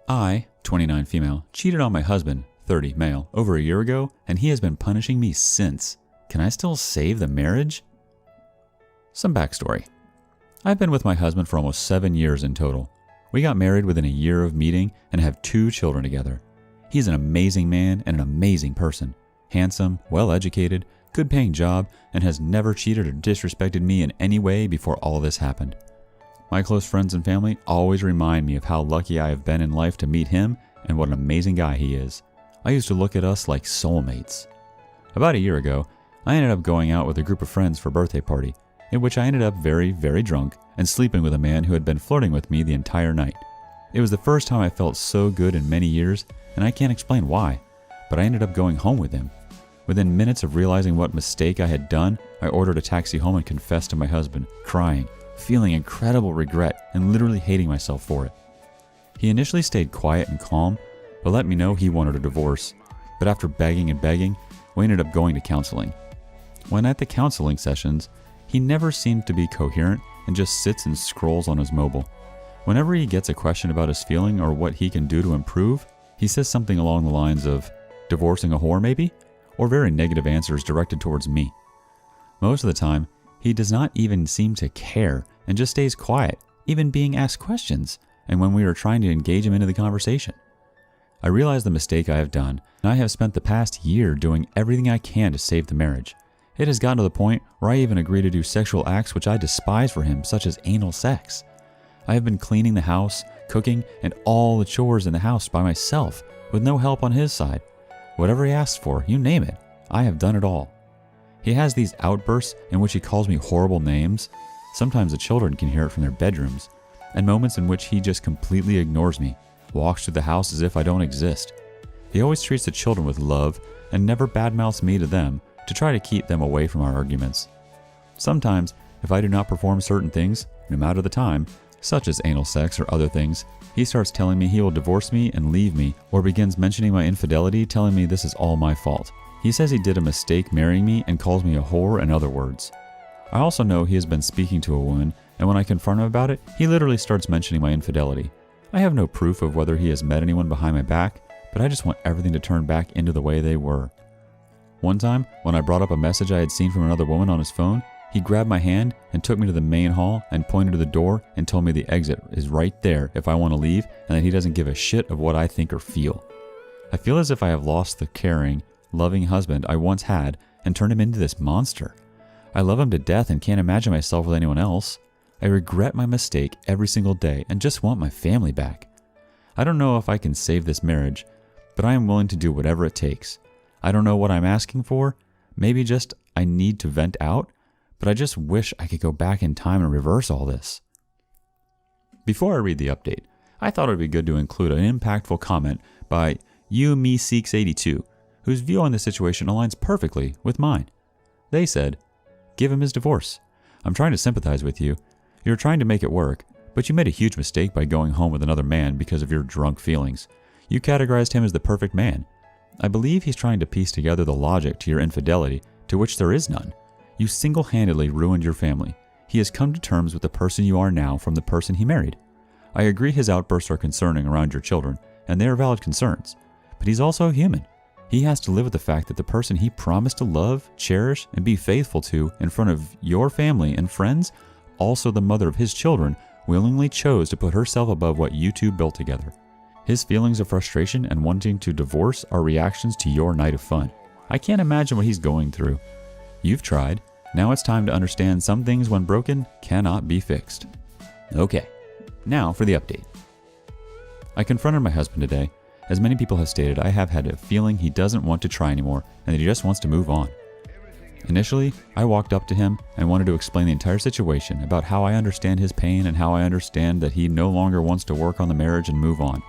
I, 29 female, cheated on my husband, 30 male, over a year ago, and he has been punishing me since. Can I still save the marriage? Some backstory. I've been with my husband for almost 7 years in total. We got married within a year of meeting and have 2 children together. He's an amazing man and an amazing person. Handsome, well-educated, good-paying job, and has never cheated or disrespected me in any way before all this happened. My close friends and family always remind me of how lucky I have been in life to meet him and what an amazing guy he is. I used to look at us like soulmates. About a year ago, I ended up going out with a group of friends for a birthday party, in which I ended up very, very drunk and sleeping with a man who had been flirting with me the entire night. It was the first time I felt so good in many years, and I can't explain why, but I ended up going home with him. Within minutes of realizing what mistake I had done, I ordered a taxi home and confessed to my husband, crying, feeling incredible regret and literally hating myself for it. He initially stayed quiet and calm, but let me know he wanted a divorce. But after begging and begging, we ended up going to counseling. When at the counseling sessions, he never seemed to be coherent and just sits and scrolls on his mobile. Whenever he gets a question about his feeling or what he can do to improve, he says something along the lines of, divorcing a whore maybe? Or very negative answers directed towards me. Most of the time, he does not even seem to care and just stays quiet, even being asked questions, and when we are trying to engage him into the conversation. I realize the mistake I have done, and I have spent the past year doing everything I can to save the marriage. It has gotten to the point where I even agree to do sexual acts which I despise for him, such as anal sex. I have been cleaning the house, cooking, and all the chores in the house by myself, with no help on his side. Whatever he asks for, you name it, I have done it all. He has these outbursts in which he calls me horrible names. Sometimes the children can hear it from their bedrooms, and moments in which he just completely ignores me, walks through the house as if I don't exist. He always treats the children with love and never badmouths me to them to try to keep them away from our arguments. Sometimes, if I do not perform certain things, no matter the time, such as anal sex or other things, he starts telling me he will divorce me and leave me, or begins mentioning my infidelity, telling me this is all my fault. He says he did a mistake marrying me and calls me a whore and other words. I also know he has been speaking to a woman, and when I confront him about it, he literally starts mentioning my infidelity. I have no proof of whether he has met anyone behind my back, but I just want everything to turn back into the way they were. One time, when I brought up a message I had seen from another woman on his phone, he grabbed my hand and took me to the main hall and pointed to the door and told me the exit is right there if I want to leave and that he doesn't give a shit of what I think or feel. I feel as if I have lost the caring, loving husband I once had and turned him into this monster. I love him to death and can't imagine myself with anyone else. I regret my mistake every single day and just want my family back. I don't know if I can save this marriage, but I am willing to do whatever it takes. I don't know what I'm asking for. Maybe just I need to vent out, but I just wish I could go back in time and reverse all this. Before I read the update, I thought it would be good to include an impactful comment by YouMeSeeks82, whose view on the situation aligns perfectly with mine. They said, "Give him his divorce. I'm trying to sympathize with you. You're trying to make it work, but you made a huge mistake by going home with another man because of your drunk feelings. You categorized him as the perfect man. I believe he's trying to piece together the logic to your infidelity, to which there is none. You single-handedly ruined your family. He has come to terms with the person you are now from the person he married. I agree his outbursts are concerning around your children, and they are valid concerns, but he's also human. He has to live with the fact that the person he promised to love, cherish, and be faithful to in front of your family and friends, also the mother of his children, willingly chose to put herself above what you two built together. His feelings of frustration and wanting to divorce are reactions to your night of fun. I can't imagine what he's going through. You've tried. Now it's time to understand some things, when broken, cannot be fixed." Okay, now for the update. I confronted my husband today. As many people have stated, I have had a feeling he doesn't want to try anymore and that he just wants to move on. Initially, I walked up to him and wanted to explain the entire situation about how I understand his pain and how I understand that he no longer wants to work on the marriage and move on.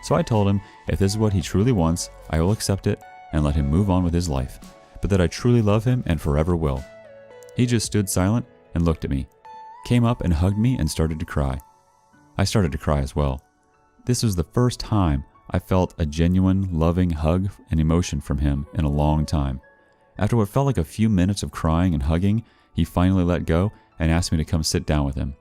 So I told him if this is what he truly wants, I will accept it and let him move on with his life, but that I truly love him and forever will. He just stood silent and looked at me, came up and hugged me and started to cry. I started to cry as well. This was the first time I felt a genuine, loving hug and emotion from him in a long time. After what felt like a few minutes of crying and hugging, he finally let go and asked me to come sit down with him.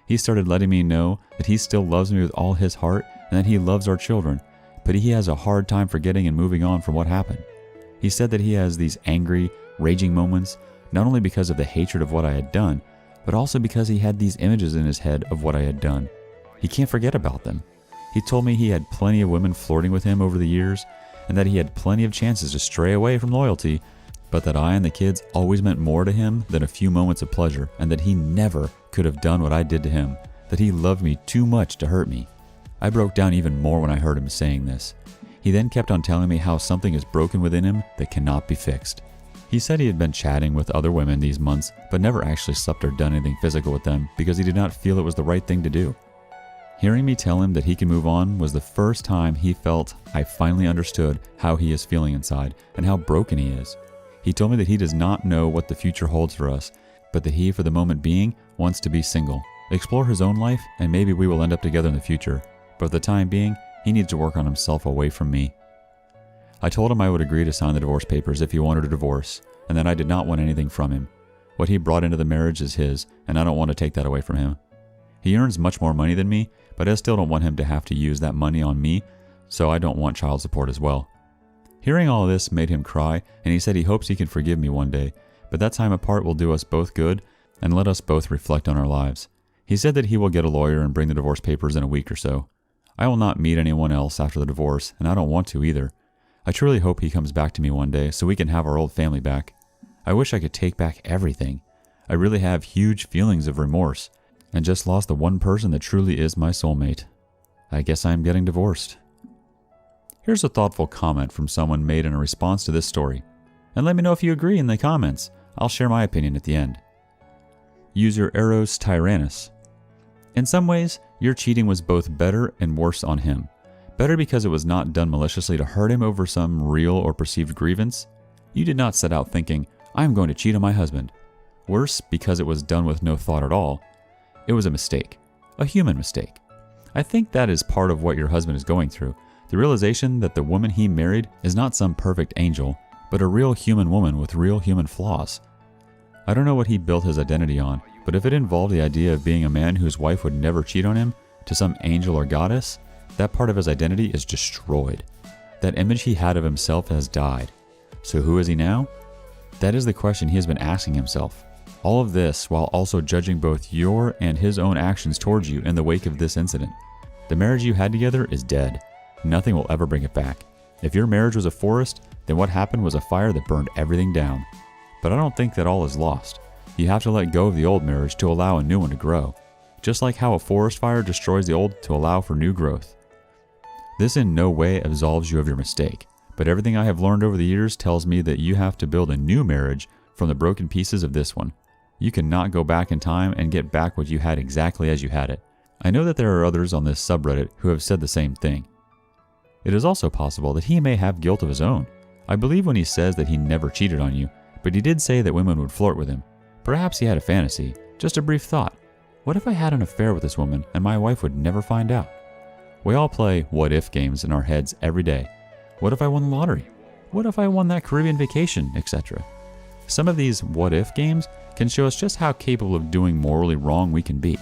He started letting me know that he still loves me with all his heart and that he loves our children, but he has a hard time forgetting and moving on from what happened. He said that he has these angry, raging moments, not only because of the hatred of what I had done, but also because he had these images in his head of what I had done. He can't forget about them. He told me he had plenty of women flirting with him over the years, and that he had plenty of chances to stray away from loyalty, but that I and the kids always meant more to him than a few moments of pleasure, and that he never could have done what I did to him, that he loved me too much to hurt me. I broke down even more when I heard him saying this. He then kept on telling me how something is broken within him that cannot be fixed. He said he had been chatting with other women these months, but never actually slept or done anything physical with them because he did not feel it was the right thing to do. Hearing me tell him that he can move on was the first time he felt I finally understood how he is feeling inside and how broken he is. He told me that he does not know what the future holds for us, but that he, for the moment being, wants to be single, explore his own life, and maybe we will end up together in the future. But for the time being, he needs to work on himself away from me. I told him I would agree to sign the divorce papers if he wanted a divorce, and that I did not want anything from him. What he brought into the marriage is his, and I don't want to take that away from him. He earns much more money than me, but I still don't want him to have to use that money on me, so I don't want child support as well. Hearing all of this made him cry, and he said he hopes he can forgive me one day, but that time apart will do us both good and let us both reflect on our lives. He said that he will get a lawyer and bring the divorce papers in a week or so. I will not meet anyone else after the divorce, and I don't want to either. I truly hope he comes back to me one day so we can have our old family back. I wish I could take back everything. I really have huge feelings of remorse, and just lost the one person that truly is my soulmate. I guess I am getting divorced. Here's a thoughtful comment from someone made in a response to this story. And let me know if you agree in the comments. I'll share my opinion at the end. User Eros Tyrannus. In some ways, your cheating was both better and worse on him. Better because it was not done maliciously to hurt him over some real or perceived grievance. You did not set out thinking, I am going to cheat on my husband. Worse because it was done with no thought at all. It was a mistake. A human mistake. I think that is part of what your husband is going through. The realization that the woman he married is not some perfect angel, but a real human woman with real human flaws. I don't know what he built his identity on, but if it involved the idea of being a man whose wife would never cheat on him, to some angel or goddess, that part of his identity is destroyed. That image he had of himself has died. So who is he now? That is the question he has been asking himself. All of this while also judging both your and his own actions towards you in the wake of this incident. The marriage you had together is dead. Nothing will ever bring it back. If your marriage was a forest, then what happened was a fire that burned everything down. But I don't think that all is lost. You have to let go of the old marriage to allow a new one to grow. Just like how a forest fire destroys the old to allow for new growth. This in no way absolves you of your mistake, but everything I have learned over the years tells me that you have to build a new marriage from the broken pieces of this one. You cannot go back in time and get back what you had exactly as you had it. I know that there are others on this subreddit who have said the same thing. It is also possible that he may have guilt of his own. I believe when he says that he never cheated on you, but he did say that women would flirt with him. Perhaps he had a fantasy, just a brief thought. What if I had an affair with this woman and my wife would never find out? We all play what-if games in our heads every day. What if I won the lottery? What if I won that Caribbean vacation, etc.? Some of these what-if games can show us just how capable of doing morally wrong we can be.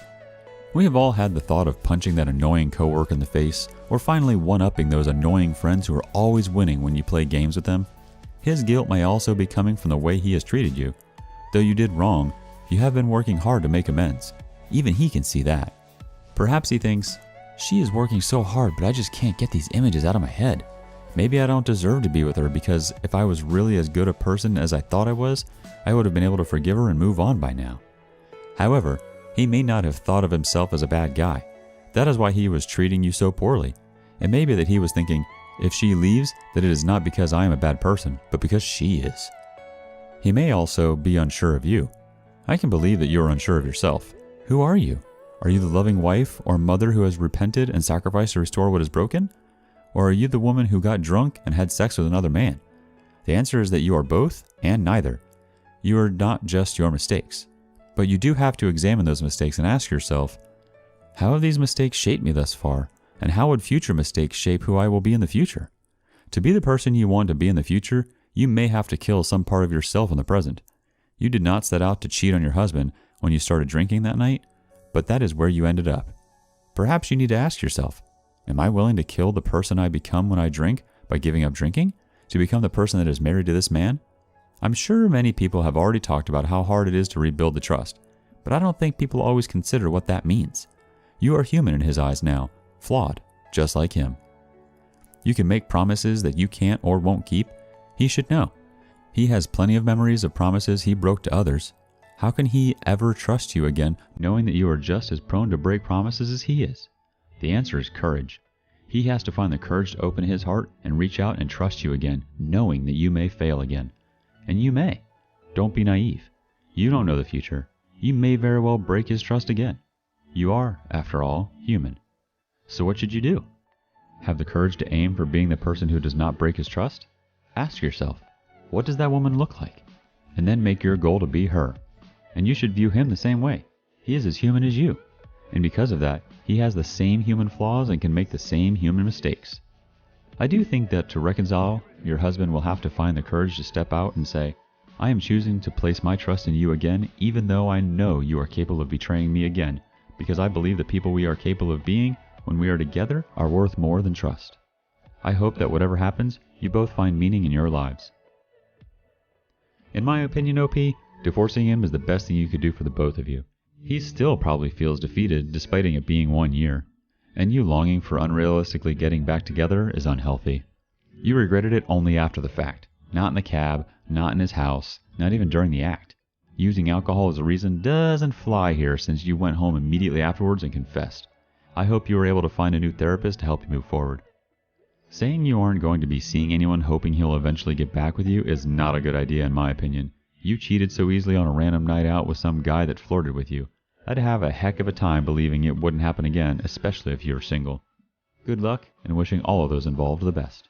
We have all had the thought of punching that annoying coworker in the face, or finally one-upping those annoying friends who are always winning when you play games with them. His guilt may also be coming from the way he has treated you. Though you did wrong, you have been working hard to make amends. Even he can see that. Perhaps he thinks, she is working so hard, but I just can't get these images out of my head. Maybe I don't deserve to be with her because if I was really as good a person as I thought I was, I would have been able to forgive her and move on by now. However, he may not have thought of himself as a bad guy. That is why he was treating you so poorly. It may be that he was thinking, if she leaves, that it is not because I am a bad person, but because she is. He may also be unsure of you. I can believe that you are unsure of yourself. Who are you? Are you the loving wife or mother who has repented and sacrificed to restore what is broken? Or are you the woman who got drunk and had sex with another man? The answer is that you are both and neither. You are not just your mistakes. But you do have to examine those mistakes and ask yourself, how have these mistakes shaped me thus far? And how would future mistakes shape who I will be in the future? To be the person you want to be in the future, you may have to kill some part of yourself in the present. You did not set out to cheat on your husband when you started drinking that night, but that is where you ended up. Perhaps you need to ask yourself, Am I willing to kill the person I become when I drink by giving up drinking to become the person that is married to this man? I'm sure many people have already talked about how hard it is to rebuild the trust, but I don't think people always consider what that means. You are human in his eyes now, flawed, just like him. You can make promises that you can't or won't keep. He should know. He has plenty of memories of promises he broke to others. How can he ever trust you again, knowing that you are just as prone to break promises as he is? The answer is courage. He has to find the courage to open his heart and reach out and trust you again, knowing that you may fail again. And you may. Don't be naive. You don't know the future. You may very well break his trust again. You are, after all, human. So what should you do? Have the courage to aim for being the person who does not break his trust? Ask yourself, what does that woman look like? And then make your goal to be her. And you should view him the same way. He is as human as you. And because of that, he has the same human flaws and can make the same human mistakes. I do think that to reconcile, your husband will have to find the courage to step out and say, I am choosing to place my trust in you again, even though I know you are capable of betraying me again, because I believe the people we are capable of being when we are together are worth more than trust. I hope that whatever happens, you both find meaning in your lives. In my opinion, OP, divorcing him is the best thing you could do for the both of you. He still probably feels defeated despite it being 1 year, and you longing for unrealistically getting back together is unhealthy. You regretted it only after the fact, not in the cab, not in his house, not even during the act. Using alcohol as a reason doesn't fly here since you went home immediately afterwards and confessed. I hope you were able to find a new therapist to help you move forward. Saying you aren't going to be seeing anyone hoping he'll eventually get back with you is not a good idea in my opinion. You cheated so easily on a random night out with some guy that flirted with you. I'd have a heck of a time believing it wouldn't happen again, especially if you're single. Good luck, and wishing all of those involved the best.